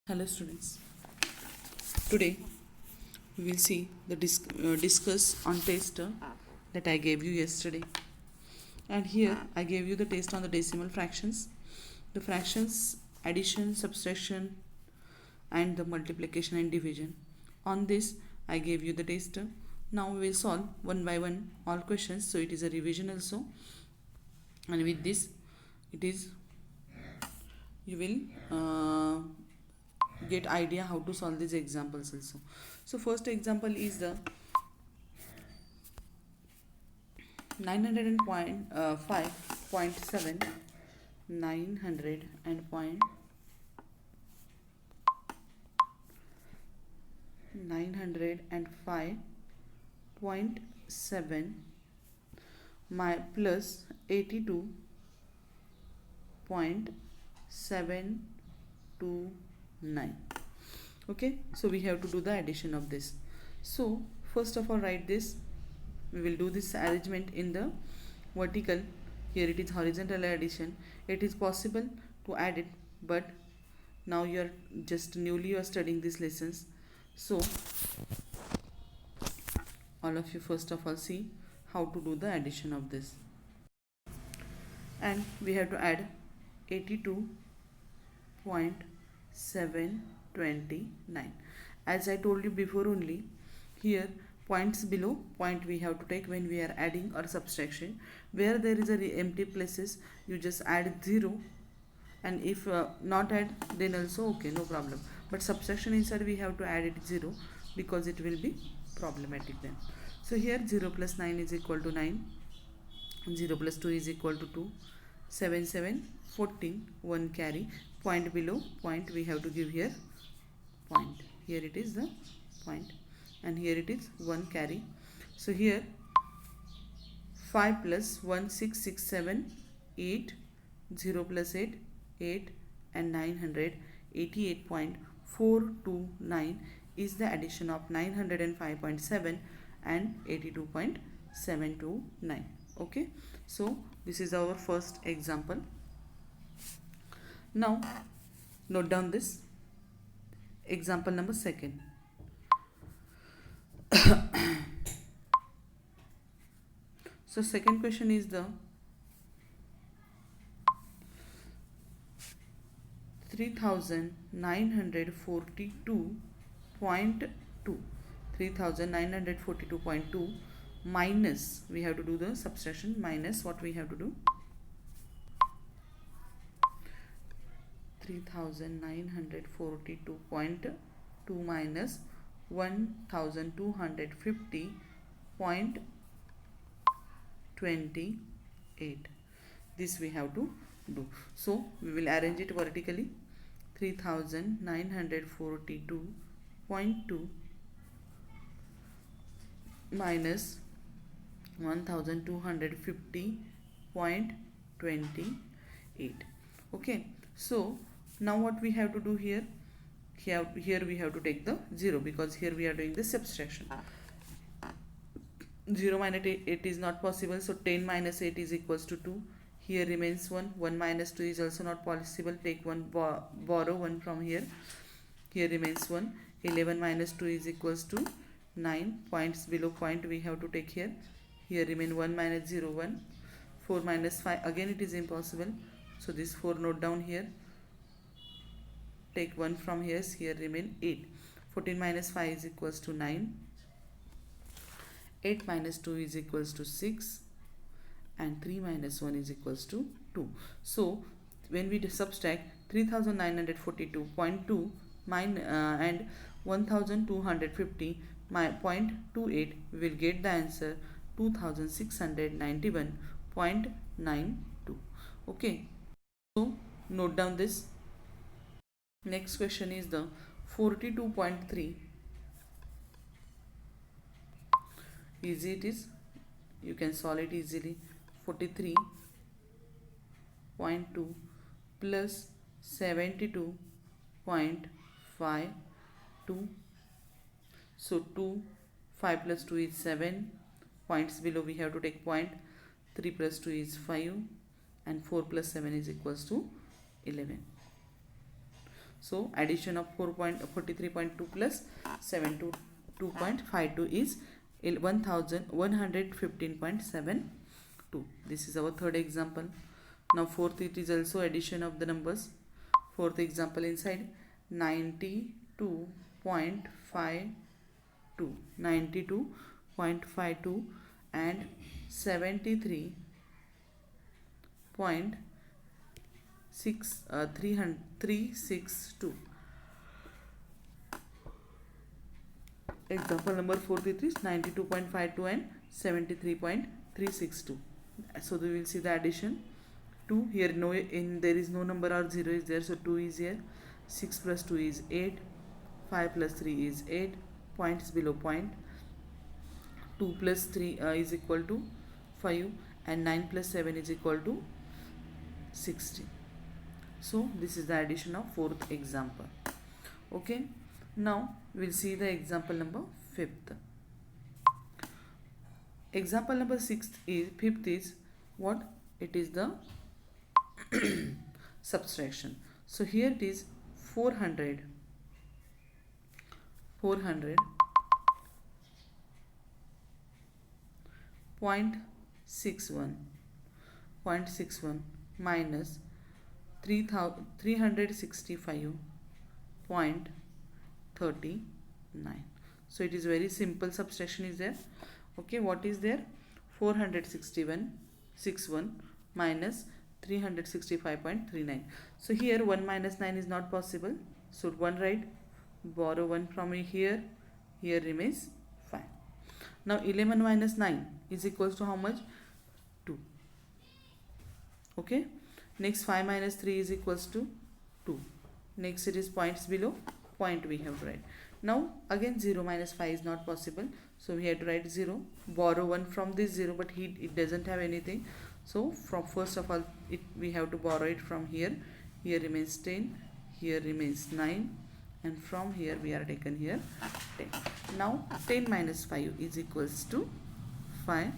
Hello students. Today we will see the discuss on test that I gave you yesterday. And here I gave you the test on the decimal fractions, the fractions, addition, subtraction, and the multiplication and division. On this I gave you the test. Now we will solve one by one all questions. So it is a revision also. And with this, it is you will get idea how to solve these examples also. So first example is the 905.7 900 and point 905.7 my plus 82.729. Okay, so we have to do the addition of this. So first of all, write this. We will do this arrangement in the vertical. Here it is horizontal addition. It is possible to add it, but now you are just newly you are studying these lessons. So all of you first of all see how to do the addition of this. And we have to add 82.729. As I told you before only, here points below point we have to take when we are adding or subtraction. Where there is a empty places, you just add 0, and if not add, then also okay, no problem. But subtraction inside we have to add it 0 because it will be problematic then. So here 0 plus 9 is equal to 9, 0 plus 2 is equal to 2, 7 7 14, 1 carry, point below point we have to give here point. Here it is the point, and here it is 1 carry. So here 5 plus 1 6 6 7 8, 0 plus 8 8, and 988.429 is the addition of 905.7 and 82.729. Okay, so this is our first example. Now note down this example number second. So second question is the 3942.2 3942.2 minus, we have to do the subtraction, minus what we have to do, 3942.2 minus 1250.28. This we have to do. So we will arrange it vertically. 3942.2 minus 1250.28. Okay, so now what we have to do here, here we have to take the 0 because here we are doing the subtraction. 0 minus 8 is not possible, so 10 minus 8 is equals to 2. Here remains 1. 1 minus 2 is also not possible. Take 1, borrow 1 from here. Here remains 1. 11 minus 2 is equals to 9. Points below point we have to take here. Here remain 1 minus 0, 1. 4 minus 5, again it is impossible. So this 4 note down here. Take 1 from here. Here remain 8. 14 minus 5 is equals to 9. 8 minus 2 is equals to 6. And 3 minus 1 is equals to 2. So when we subtract 3942.2 and 1250.28, we will get the answer 2691.92. Okay, so note down this. Next question is the 42.3. Easy it is, you can solve it easily. 43.2 plus 72.52. So 2, 5 plus 2 is 7. Points below we have to take point. 3 plus 2 is 5, and 4 plus 7 is equals to 11. So addition of 4.43.2 plus 722.52 is 1115.72. This is our third example. Now fourth, it is also addition of the numbers. Fourth example inside 92.52 and 73.362. Example number 43 is 92.52 and 73.362. So we will see the addition. 2 here, there is no number or 0 is there, so 2 is here. 6 plus 2 is 8. 5 plus 3 is 8. Points below point. 2 plus 3 is equal to 5 and 9 plus 7 is equal to 16. So this is the addition of fourth example. Okay, now we'll see the example number 5th. Example number 5th is what? It is the subtraction. So here it is 400 0.61 minus 365.39. So it is very simple subtraction is there. Okay, what is there? 461 minus 365.39. So here 1 minus 9 is not possible. So 1 write, borrow 1 from here remains 5. Now 11 minus 9 is equals to how much? 2. Okay. Next 5 minus 3 is equals to 2. Next it is points below point we have to write. Now again 0 minus 5 is not possible. So we have to write 0. Borrow 1 from this 0, but it doesn't have anything. So from first of all we have to borrow it from here. Here remains 10. Here remains 9. And from here we are taken here 10. Now 10 minus 5 is equals to 5.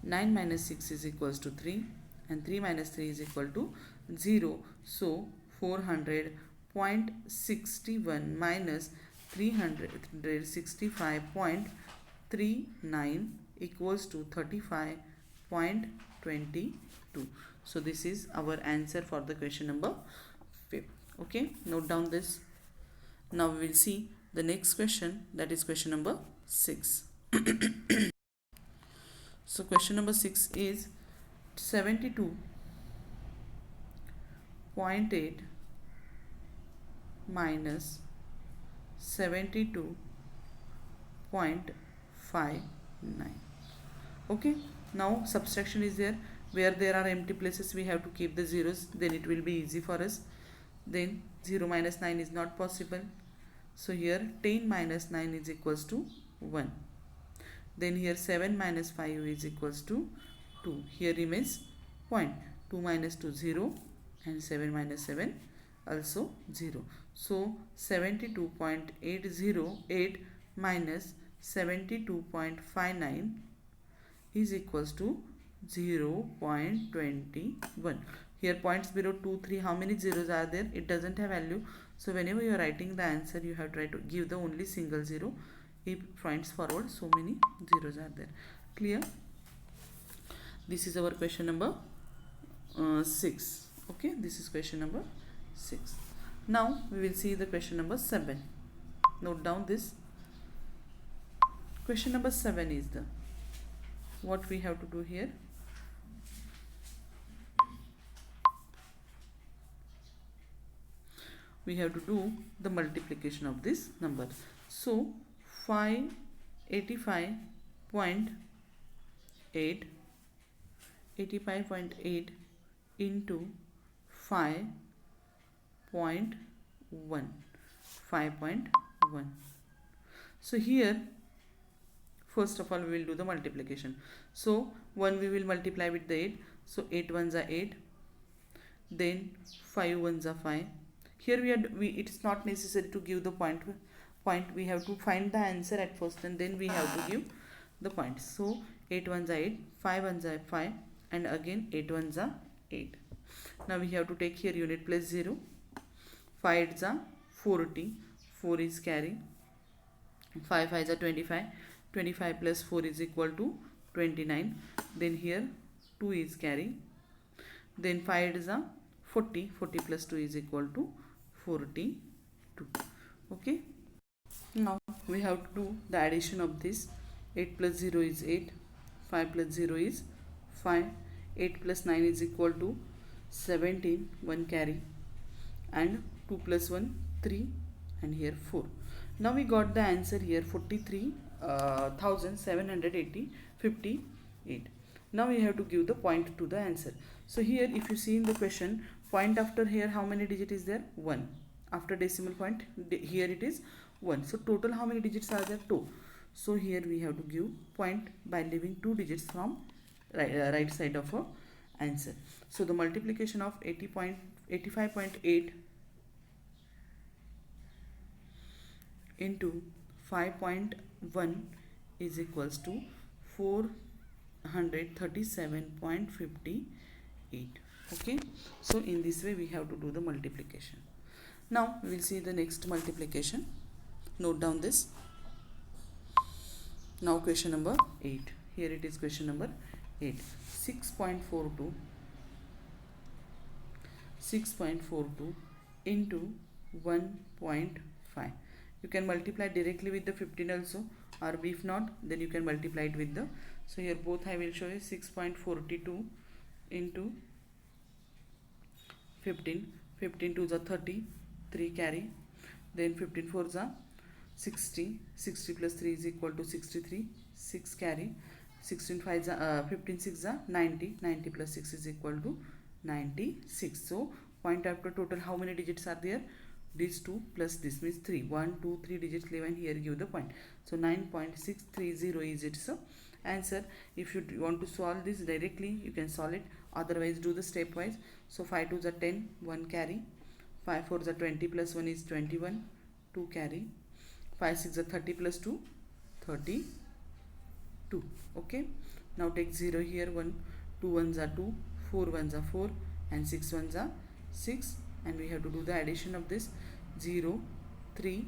9 minus 6 is equals to 3. And 3 minus 3 is equal to 0. So 400.61 minus 365.39 equals to 35.22. So this is our answer for the question number 5. Okay, note down this. Now we will see the next question, that is question number 6. So question number 6 is 72.8 minus 72.59. Okay, now subtraction is there. Where there are empty places we have to keep the zeros, then it will be easy for us. Then 0 minus 9 is not possible. So here 10 minus 9 is equals to 1. Then here 7 minus 5 is equals to 2. Here remains point. 2 minus 2 0 and 7 minus 7 also 0. So 72.808 minus 72.59 is equals to 0.21. Here points below 2, 3, how many zeros are there? It doesn't have value. So whenever you are writing the answer, you have tried to give the only single zero. If points forward, so many zeros are there. Clear? This is our question number 6. Okay, this is question number 6. Now we will see the question number 7. Note down this. Question number 7 is the what we have to do here. We have to do the multiplication of this number. So 85.8 into 5.1. So here first of all we will do the multiplication. So 1 we will multiply with the 8. So 8 ones are 8. Then 5 ones are 5. Here it's not necessary to give the point. We have to find the answer at first and then we have to give the points. So 8 ones are 8, 5 ones are 5, and again 8 ones are 8. Now we have to take here unit place 0. 5 is a 40, 4 is carry, 5 5 is a 25, 25 plus 4 is equal to 29. Then here 2 is carry, then 5 is a 40, 40 plus 2 is equal to 42. Okay, now we have to do the addition of this. 8 plus 0 is 8, 5 plus 0 is 5, 8 plus 9 is equal to 17, 1 carry, and 2 plus 1 3, and here 4. Now we got the answer here 43,758. Now we have to give the point to the answer. So here if you see in the question, point after here how many digit is there? 1. After decimal point here it is 1. So total how many digits are there? 2. So here we have to give point by leaving 2 digits from right side of a answer. So the multiplication of 85.8 into 5.1 is equals to 437.58. Okay, so in this way we have to do the multiplication. Now we will see the next multiplication. Note down this. Now question number 8. Here it is question number 8. 6.42 into 1.5. You can multiply directly with the 15 also, or if not then you can multiply it with the, so here both I will show you. 6.42 into 15, 15 2 is a 30, 3 carry, then 15 4 is a 60, 60 plus 3 is equal to 63, 6 carry, 16 5 is a 15 6 is a 90, 90 plus 6 is equal to 96. So point after total how many digits are there? These 2 plus this means 3. 1 2 3 digits leave and here give the point. So 9.630 is its answer. If you want to solve this directly you can solve it, otherwise do the stepwise. So 5 2 is a 10, 1 carry, 5 4 is a 20 plus 1 is 21, 2 carry, 5 6 is a 30 plus 2 32. Okay, now take 0 here, 1 2 1s are 2, 4 1s are 4, and 6 1s are 6, and we have to do the addition of this 0 3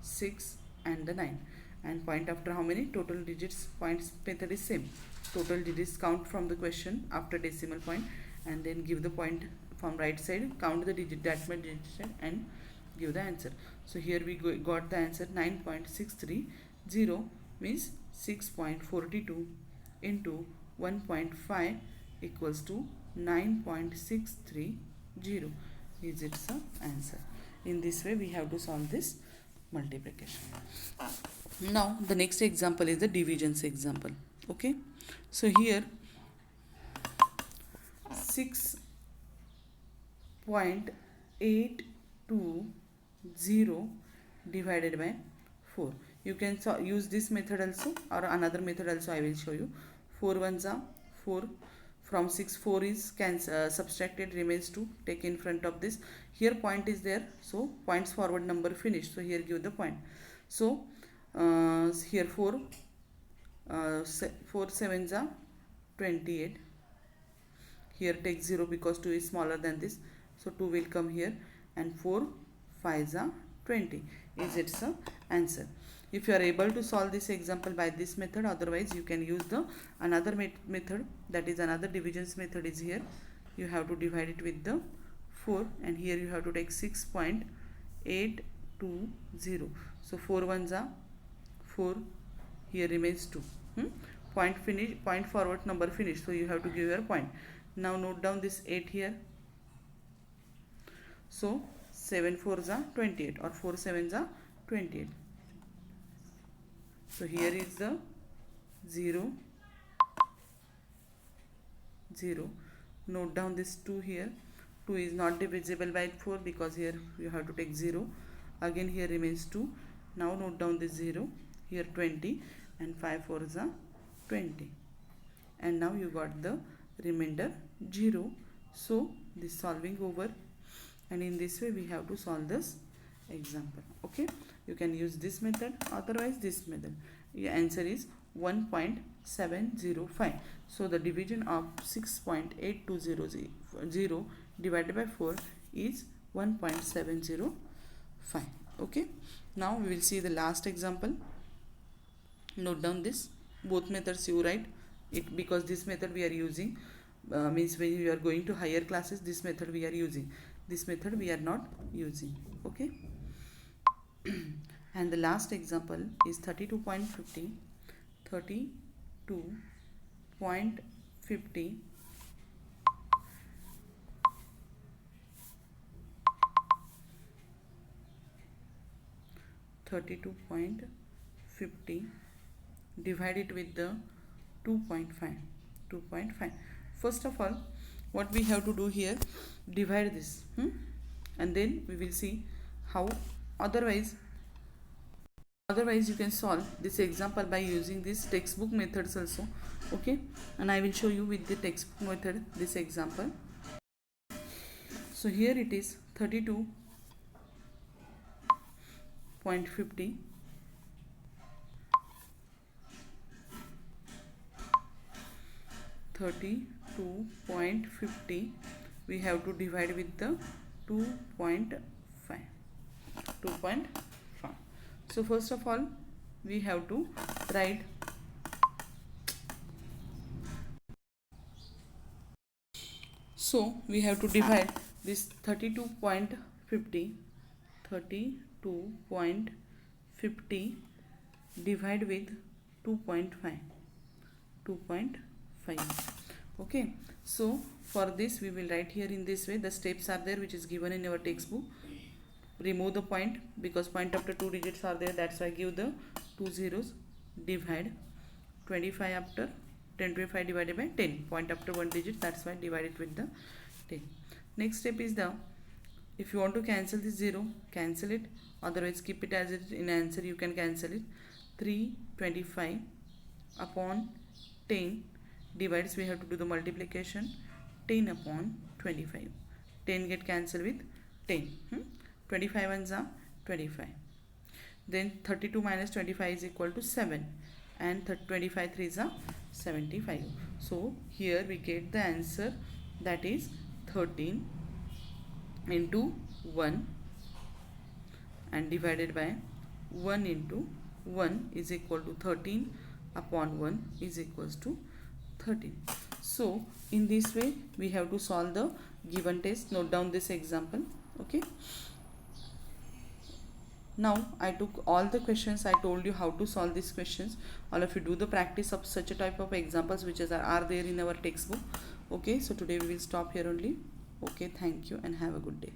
6 and the 9, and point after how many total digits. Points method is same, total digits count from the question after decimal point and then give the point from right side, count the digit that much digit and give the answer. So here we got the answer 9.630 means 6.42 into 1.5 equals to 9.630 is its answer. In this way we have to solve this multiplication. Now the next example is the divisions example. Okay, so here 6.820 divided by 4. You can use this method also or another method also I will show you. 4 1s are 4, from 6 4 is subtracted, remains 2, take in front of this. Here point is there, so points forward number finished, so here give the point. So here 4 7s are 28, here take 0 because 2 is smaller than this, so 2 will come here, and 4 5s are 20 is its answer. If you are able to solve this example by this method, otherwise you can use the another method, that is another divisions method is here. You have to divide it with the 4 and here you have to take 6.820. So 4 1s are 4, here remains 2. Point finish, point forward number finished, so you have to give your point. Now note down this 8 here. So 7 4s are 28 or 4 7s are 28. So here is the 0 0. Note down this 2 here. 2 is not divisible by 4 because here you have to take 0. Again here remains 2. Now note down this 0. Here 20 and 5 4s are 20. And now you got the remainder 0. So this solving over, and in this way we have to solve this example. Okay, you can use this method, otherwise this method. Your answer is 1.705. So the division of 6.8200 divided by 4 is 1.705. Okay, now we will see the last example. Note down this. Both methods you write it, because this method we are using means when you are going to higher classes, this method we are using, this method we are not using. Okay. And the last example is 32.50. 32.50 32.50 divide it with the 2.5. First of all, what we have to do here, divide this, and then we will see how. Otherwise you can solve this example by using these textbook methods also. Okay, and I will show you with the textbook method this example. So here it is 32.50 32.50 we have to divide with the 2.5. So first of all we have to write. So we have to divide this 32.50 divide with 2.5. Okay, so for this we will write here in this way. The steps are there which is given in our textbook. Remove the point because point after 2 digits are there, that's why give the 2 zeros. Divide 25 after 25 divided by 10, point after 1 digit, that's why divide it with the 10. Next step is the, if you want to cancel this 0, cancel it, otherwise keep it as it is. In answer you can cancel it. 325 upon 10 divides, we have to do the multiplication. 10 upon 25, 10 get cancelled with 10. 25 ones are 25. Then 32 minus 25 is equal to 7, and 25 threes are 75. So here we get the answer, that is 13 into 1 and divided by 1 into 1 is equal to 13 upon 1 is equals to 13. So in this way we have to solve the given test. Note down this example. Okay, now I took all the questions. I told you how to solve these questions. All of you do the practice of such a type of examples which are there in our textbook. Okay, so today we will stop here only. Okay, thank you and have a good day.